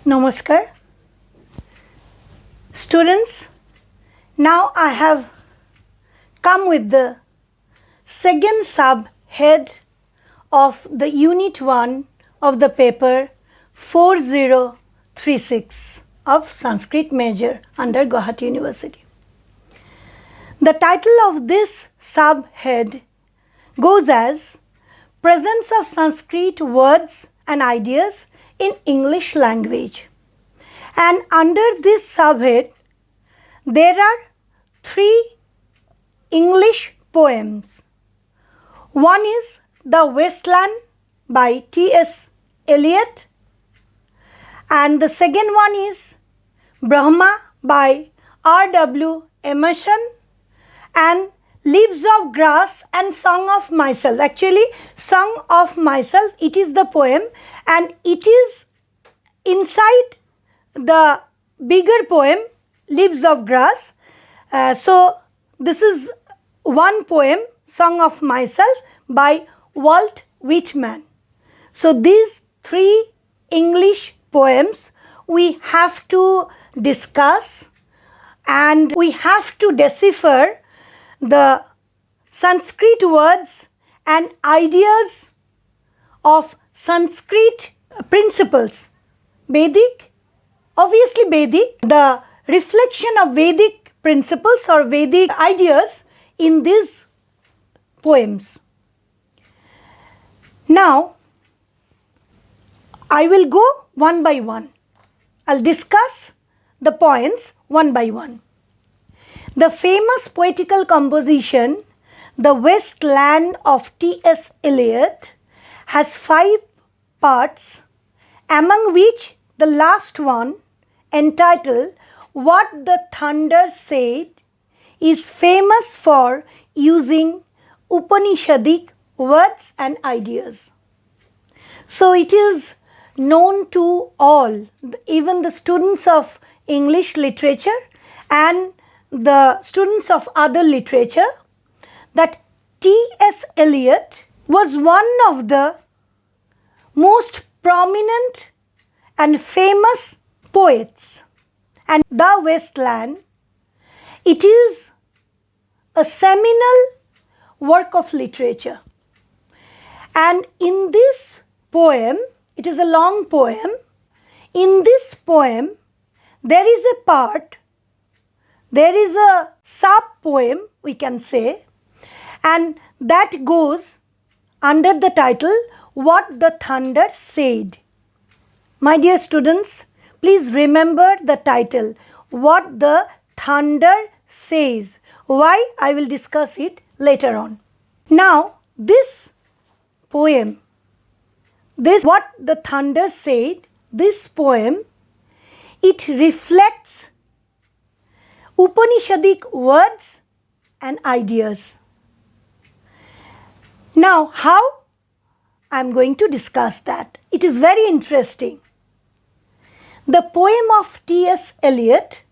Namaskar. Students, now I have come with the second subhead of the Unit 1 of the paper 4036 of Sanskrit Major under Guwahati University. The title of this subhead goes as Presence of Sanskrit Words and Ideas in English Language. And under this subhead, there are 3 English poems. One is The Wasteland by T.S.Eliot, and the second one is Brahma by R.W. Emerson, and Leaves of Grass and Song of Myself. Actually, Song of Myself, it is the poem, and it is inside the bigger poem, Leaves of Grass. So, this is one poem, Song of Myself by Walt Whitman. So, these 3 English poems we have to discuss, and we have to decipher the Sanskrit words and ideas of Sanskrit principles. Vedic, obviously Vedic, the reflection of Vedic principles or Vedic ideas in these poems. Now, I will go one by one. I'll discuss the points one by one. The famous poetical composition, The Wasteland of T.S.Eliot, has 5 parts, among which the last one, entitled What the Thunder Said, is famous for using Upanishadic words and ideas. So it is known to all, even the students of English literature and the students of other literature, that T.S.Eliot was one of the most prominent and famous poets. And The Wasteland, it is a seminal work of literature. And in this poem, it is a long poem, in this poem there is a part, there is a sub-poem, we can say, and that goes under the title, What the Thunder Said. My dear students, please remember the title, What the Thunder Says. Why? I will discuss it later on. Now, this poem, this What the Thunder Said, this poem, it reflects Upanishadic words and ideas. Now, how? I am going to discuss that. It is very interesting. The poem of T.S.Eliot,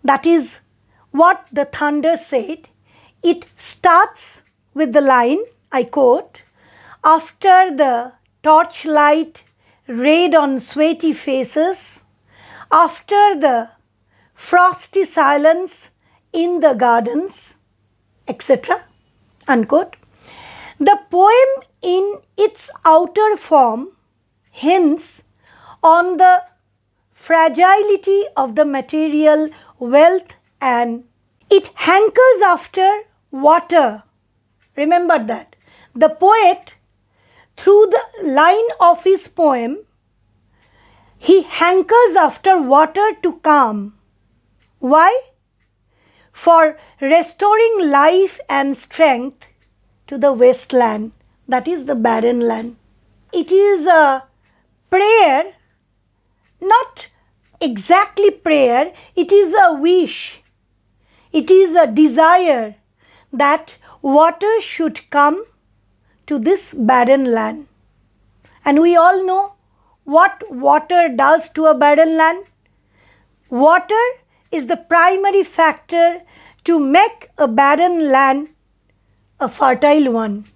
that is What the Thunder Said, it starts with the line, I quote, after the torchlight rayed on sweaty faces, after the frosty silence in the gardens, etc. unquote. The poem in its outer form hints on the fragility of the material wealth, and it hankers after water. Remember that. The poet, through the line of his poem, he hankers after water to calm. Why? For restoring life and strength to the wasteland, that is the barren land. It is a prayer, not exactly prayer, it is a wish, it is a desire that water should come to this barren land. And we all know what water does to a barren land. Water is the primary factor to make a barren land a fertile one.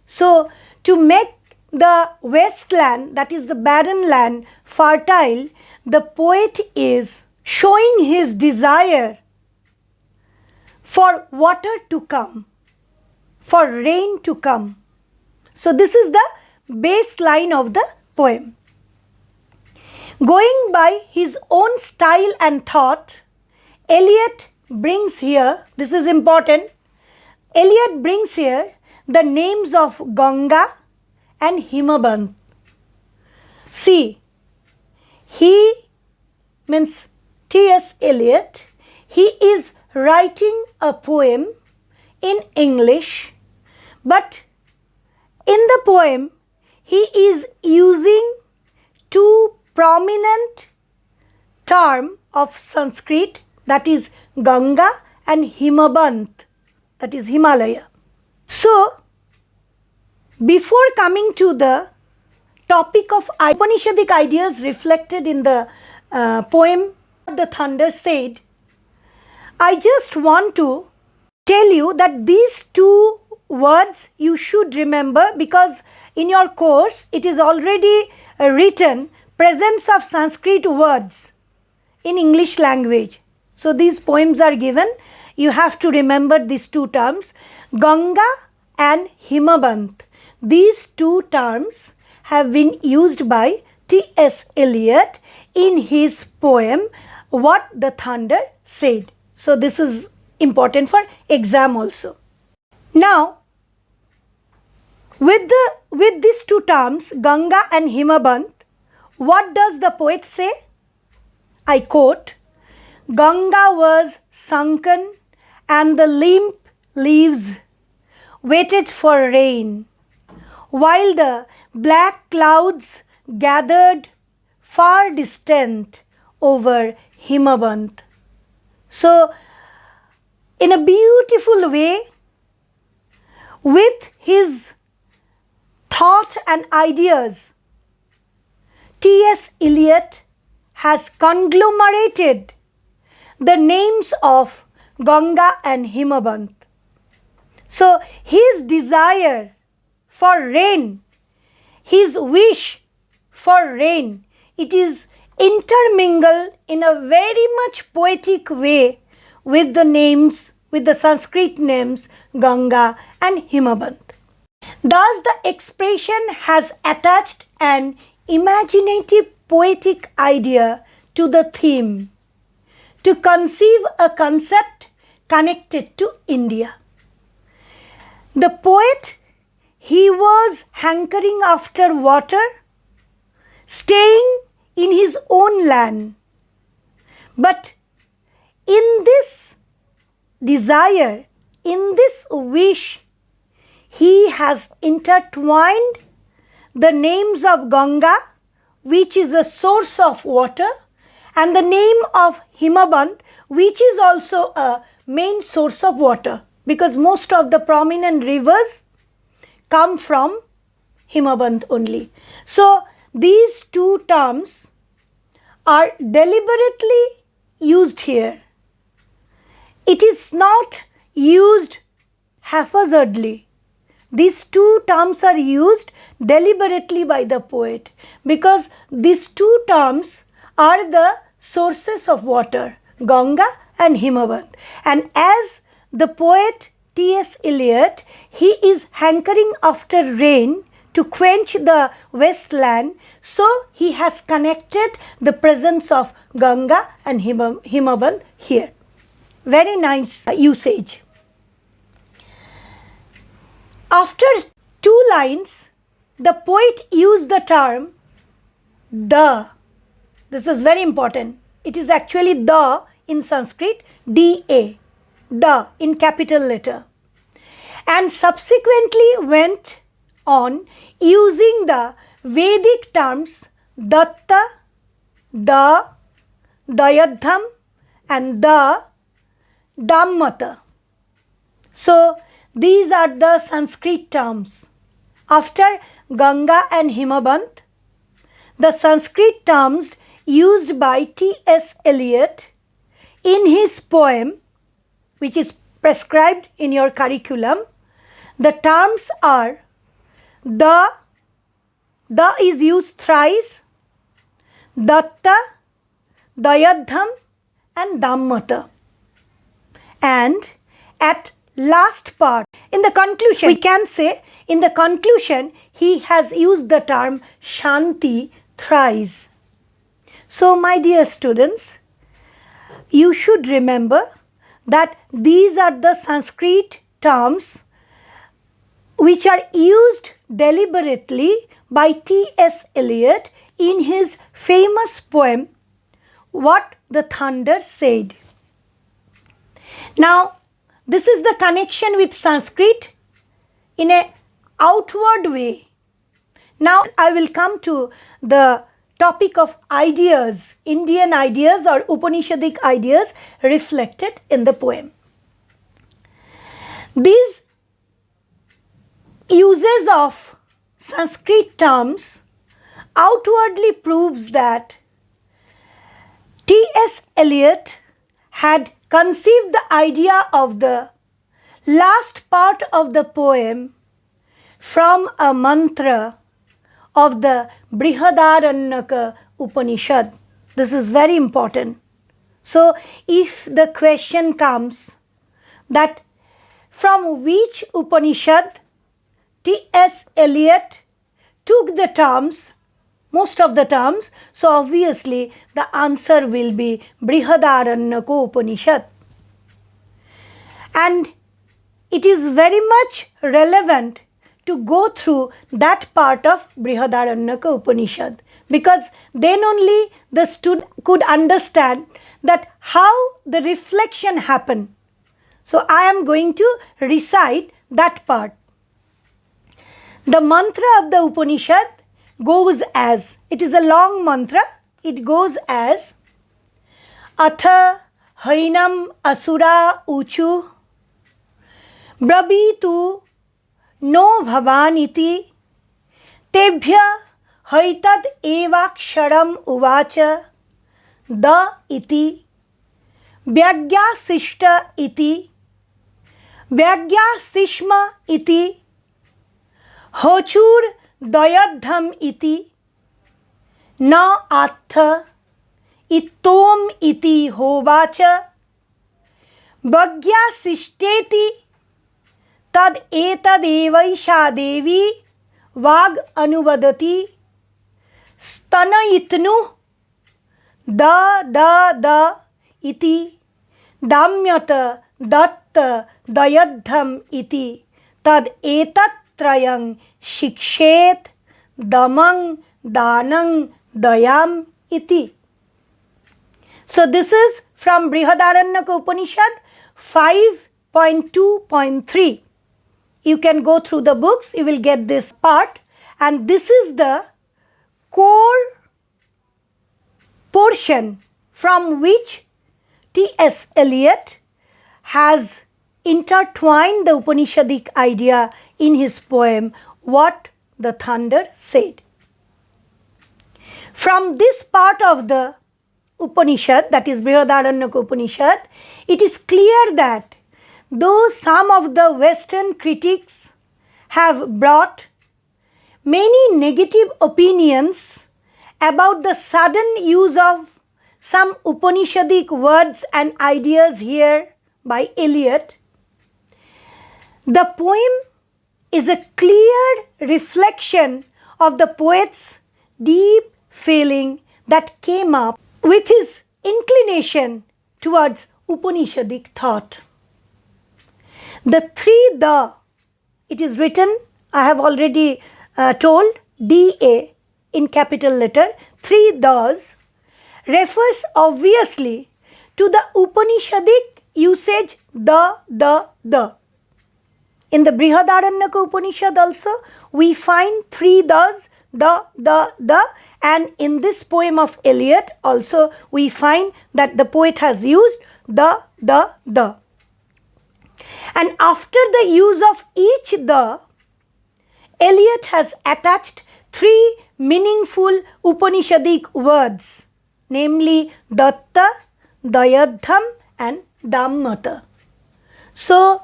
So, to make the wasteland, that is the barren land, fertile, the poet is showing his desire for water to come, for rain to come. So this is the baseline of the poem. Going by his own style and thought, Eliot brings here, this is important, Eliot brings here the names of Ganga and Himabanth. See, he means T.S.Eliot, he is writing a poem in English, but in the poem he is using two prominent terms of Sanskrit, that is Ganga and Himabanth, that is Himalaya. So, before coming to the topic of Upanishadic ideas reflected in the poem The Thunder Said, I just want to tell you that these two words you should remember, because in your course it is already written presence of Sanskrit words in English language. So these poems are given. You have to remember these two terms, Ganga and Himabanth. These two terms have been used by T.S.Eliot in his poem What the Thunder Said. So this is important for exam also. Now, with these two terms, Ganga and Himabanth, what does the poet say? I quote, Ganga was sunken and the limp leaves waited for rain, while the black clouds gathered far distant over Himabanth. So, in a beautiful way, with his thought and ideas, T.S.Eliot has conglomerated the names of Ganga and Himabanth. So, his desire for rain, his wish for rain, it is intermingled in a very much poetic way with the names, with the Sanskrit names Ganga and Himabanth. Thus, the expression has attached an imaginative poetic idea to the theme, to conceive a concept connected to India. The poet, he was hankering after water, staying in his own land. But in this desire, in this wish, he has intertwined the names of Ganga, which is a source of water, and the name of Himabanth, which is also a main source of water, because most of the prominent rivers come from Himabanth only. So, these two terms are deliberately used here. It is not used haphazardly. These two terms are used deliberately by the poet, because these two terms are the sources of water, Ganga and Himabanth. And as the poet T.S.Eliot, he is hankering after rain to quench the wasteland, so he has connected the presence of Ganga and Himabanth here. Very nice usage. After two lines, the poet used the term the. This is very important. It is actually the in Sanskrit, D-A, the in capital letter. And subsequently went on using the Vedic terms datta, da, dayadham and the dhammata. So, these are the Sanskrit terms. After Ganga and Himabanth, the Sanskrit terms used by T.S.Eliot in his poem, which is prescribed in your curriculum, the terms are the is used thrice, datta, Dayadham and Dhammata. And at last part, in the conclusion, we can say, in the conclusion, he has used the term Shanti thrice. So, my dear students, you should remember that these are the Sanskrit terms which are used deliberately by T.S.Eliot in his famous poem, What the Thunder Said. Now, this is the connection with Sanskrit in an outward way. Now, I will come to the topic of ideas, Indian ideas or Upanishadic ideas reflected in the poem. These uses of Sanskrit terms outwardly proves that T.S.Eliot had conceived the idea of the last part of the poem from a mantra of the Brihadaranyakopanishad. This is very important. So, if the question comes that from which Upanishad T.S.Eliot took the terms, most of the terms, so obviously the answer will be Brihadaranyakopanishad. And it is very much relevant to go through that part of Brihadaranyakopanishad, because then only the student could understand that how the reflection happened. So I am going to recite that part. The mantra of the Upanishad goes as, it is a long mantra, it goes as Atha Hainam Asura Uchu Brabhitu No Bhavaniti Tebhya Haitad Evaksharam Uvacha Da iti Vyagyasishta iti Vyagyasishma iti Hochur Dayadham iti Na Atha Itom iti Hovacha Vagyasishteti Tad etadevaisha devi Vag anuvadati Stanayitnu Da iti Damyata datta dayadham iti Tad etatrayang shikshet damang danang dayam iti. So this is from Brihadaranyakopanishad 5.2.3. You can go through the books, you will get this part, and this is the core portion from which T.S.Eliot has intertwined the Upanishadic idea in his poem, What the Thunder Said. From this part of the Upanishad, that is Brihadaranyakopanishad, it is clear that though some of the Western critics have brought many negative opinions about the sudden use of some Upanishadic words and ideas here by Eliot, the poem is a clear reflection of the poet's deep feeling that came up with his inclination towards Upanishadic thought. The three the, it is written, I have already told, DA in capital letter, three thus, refers obviously to the Upanishadic usage the. In the Brihadaranyakopanishad also, we find three thus, the, and in this poem of Eliot also, we find that the poet has used the. And after the use of each the, Eliot has attached three meaningful Upanishadic words, namely datta, dayadham and dhammata. So,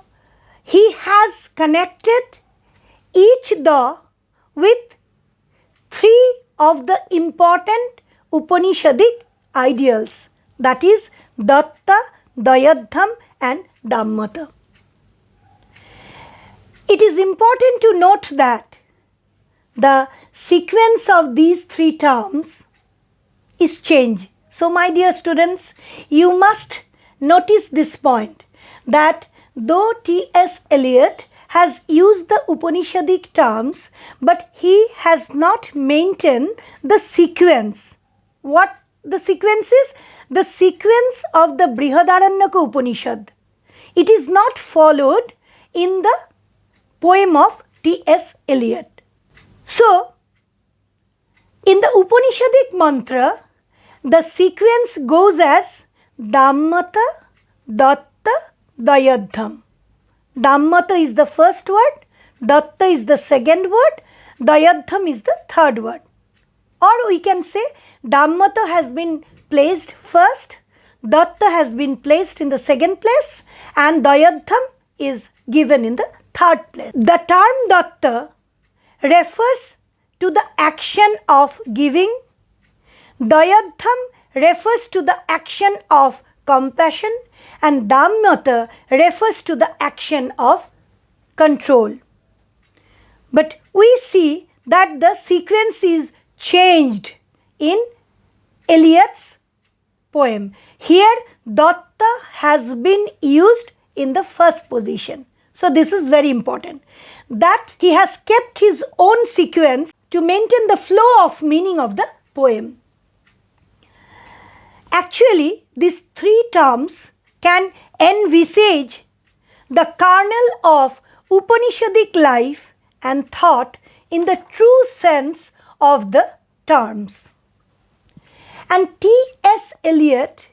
he has connected each the with three of the important Upanishadic ideals, that is Datta, Dayadham and Dammata. It is important to note that the sequence of these three terms is changed. So my dear students, you must notice this point, that though T.S.Eliot has used the Upanishadic terms, but he has not maintained the sequence. What the sequence is? The sequence of the Brihadaranyakopanishad. It is not followed in the poem of T.S.Eliot. So, in the Upanishadic mantra, the sequence goes as Dammata, Datta, Dayadham. Dammata is the first word, Datta is the second word, Dayadham is the third word. Or we can say Dammata has been placed first, Datta has been placed in the second place, and Dayadham is given in the third place. The term Datta refers to the action of giving, Dayadham refers to the action of compassion, and Dammata refers to the action of control. But we see that the sequence is changed in Eliot's poem. Here Datta has been used in the first position. So this is very important, that he has kept his own sequence to maintain the flow of meaning of the poem. Actually, these three terms can envisage the kernel of Upanishadic life and thought in the true sense of the terms. And T.S.Eliot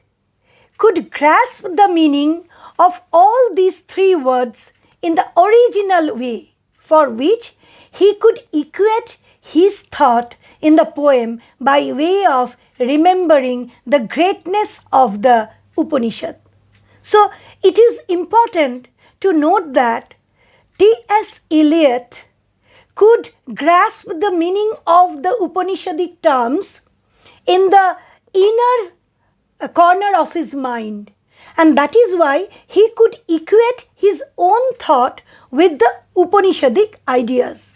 could grasp the meaning of all these three words in the original way, for which he could equate his thought in the poem by way of remembering the greatness of the Upanishad. So it is important to note that T.S.Eliot could grasp the meaning of the Upanishadic terms in the inner corner of his mind, and that is why he could equate his own thought with the Upanishadic ideas.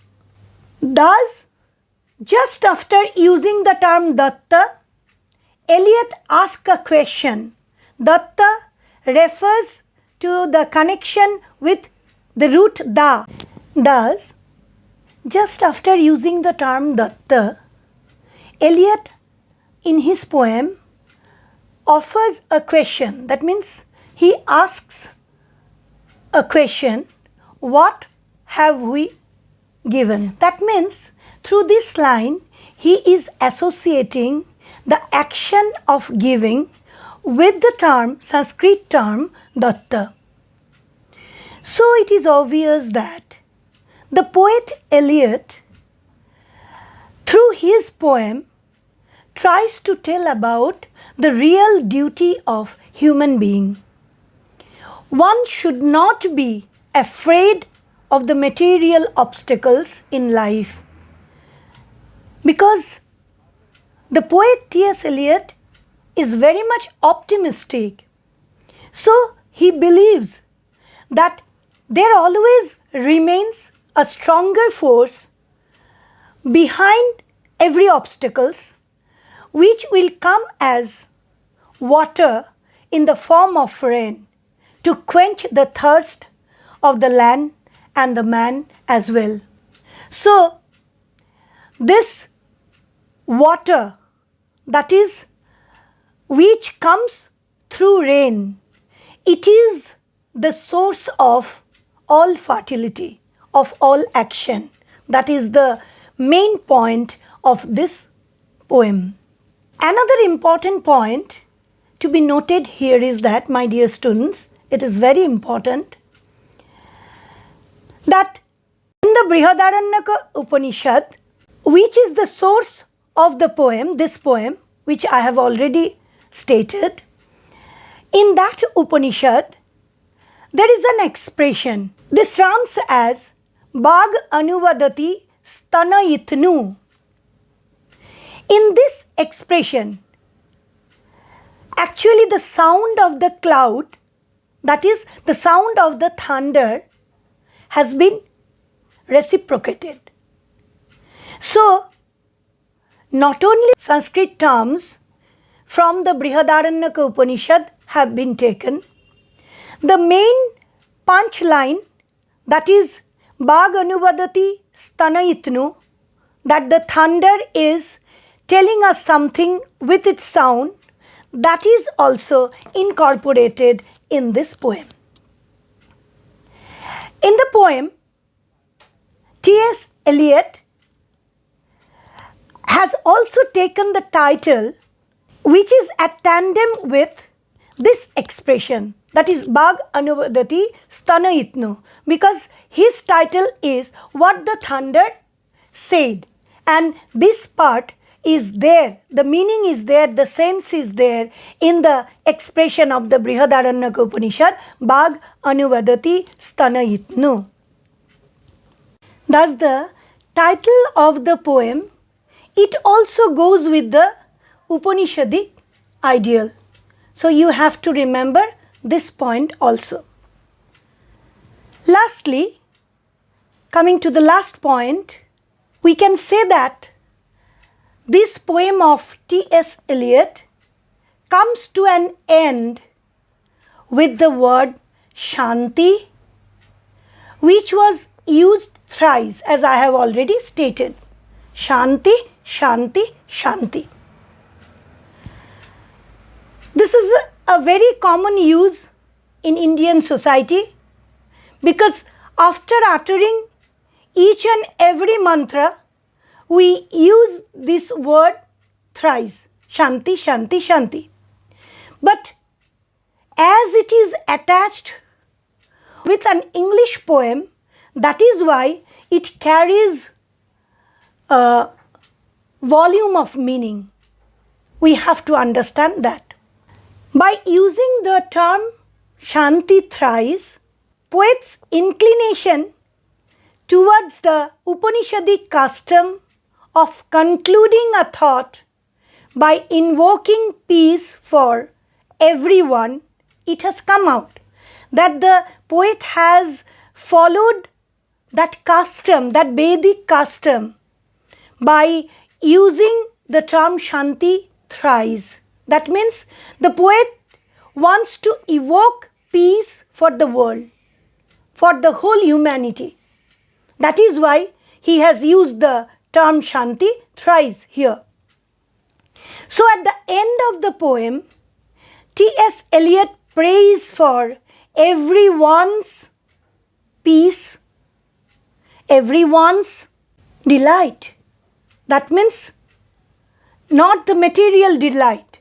Thus, just after using the term Datta, Eliot asked a question. Datta refers to the connection with the root Da. Thus, just after using the term Datta, Eliot in his poem offers a question. That means he asks a question, what have we given? That means through this line he is associating the action of giving with the term, Sanskrit term Datta. So it is obvious that the poet Eliot, through his poem, tries to tell about the real duty of human being. One should not be afraid of the material obstacles in life, because the poet T.S.Eliot is very much optimistic. So he believes that there always remains a stronger force behind every obstacles, which will come as water in the form of rain to quench the thirst of the land and the man as well. So this water, that is, which comes through rain, it is the source of all fertility, of all action. That is the main point of this poem. Another important point to be noted here is that, my dear students, it is very important that in the Brihadaranyakopanishad, which is the source of the poem, this poem, which I have already stated, in that Upanishad, there is an expression. This runs as Bag Anuvadati Stanayitnu. In this expression, Actually, the sound of the cloud, that is, the sound of the thunder, has been reciprocated. So, not only Sanskrit terms from the Brihadaranyakopanishad have been taken, the main punch line, that is Bag anuvadati stanayitnu, that the thunder is telling us something with its sound, that is also incorporated in this poem. In the poem, T.S.Eliot has also taken the title which is at tandem with this expression, that is Bag anuvadati stanayitnu, because his title is What the Thunder Said, and this part is there, the meaning is there, the sense is there in the expression of the Brihadaranyakopanishad, Bag anuvadati stanayitnu. Thus the title of the poem, it also goes with the Upanishadic ideal. So you have to remember this point also. Lastly, coming to the last point, we can say that this poem of T.S. Eliot comes to an end with the word Shanti, which was used thrice, as I have already stated. Shanti, Shanti, Shanti. This is a very common use in Indian society, because after uttering each and every mantra, we use this word thrice, Shanti, Shanti, Shanti. But as it is attached with an English poem, that is why it carries a volume of meaning. We have to understand that. By using the term Shanti thrice, poet's inclination towards the Upanishadic custom of concluding a thought by invoking peace for everyone, it has come out that the poet has followed that custom, that Vedic custom, by using the term Shanti thrice. That means the poet wants to evoke peace for the world, for the whole humanity. That is why he has used the term Shanti thrice here. So at the end of the poem, T.S. Eliot prays for everyone's peace, everyone's delight. That means not the material delight,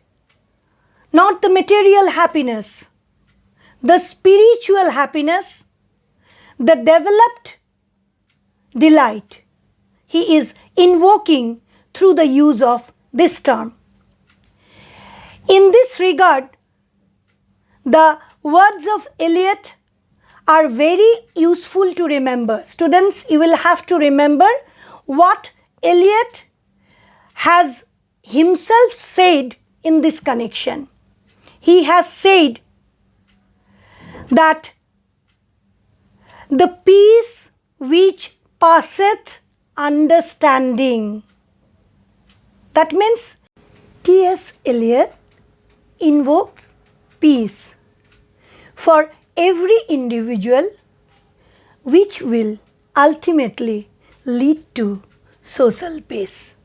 not the material happiness, the spiritual happiness, the developed delight. He is invoking through the use of this term. In this regard, the words of Eliot are very useful to remember. Students, you will have to remember what Eliot has himself said in this connection. He has said that the peace which passeth understanding. That means T.S. Eliot invokes peace for every individual, which will ultimately lead to social peace.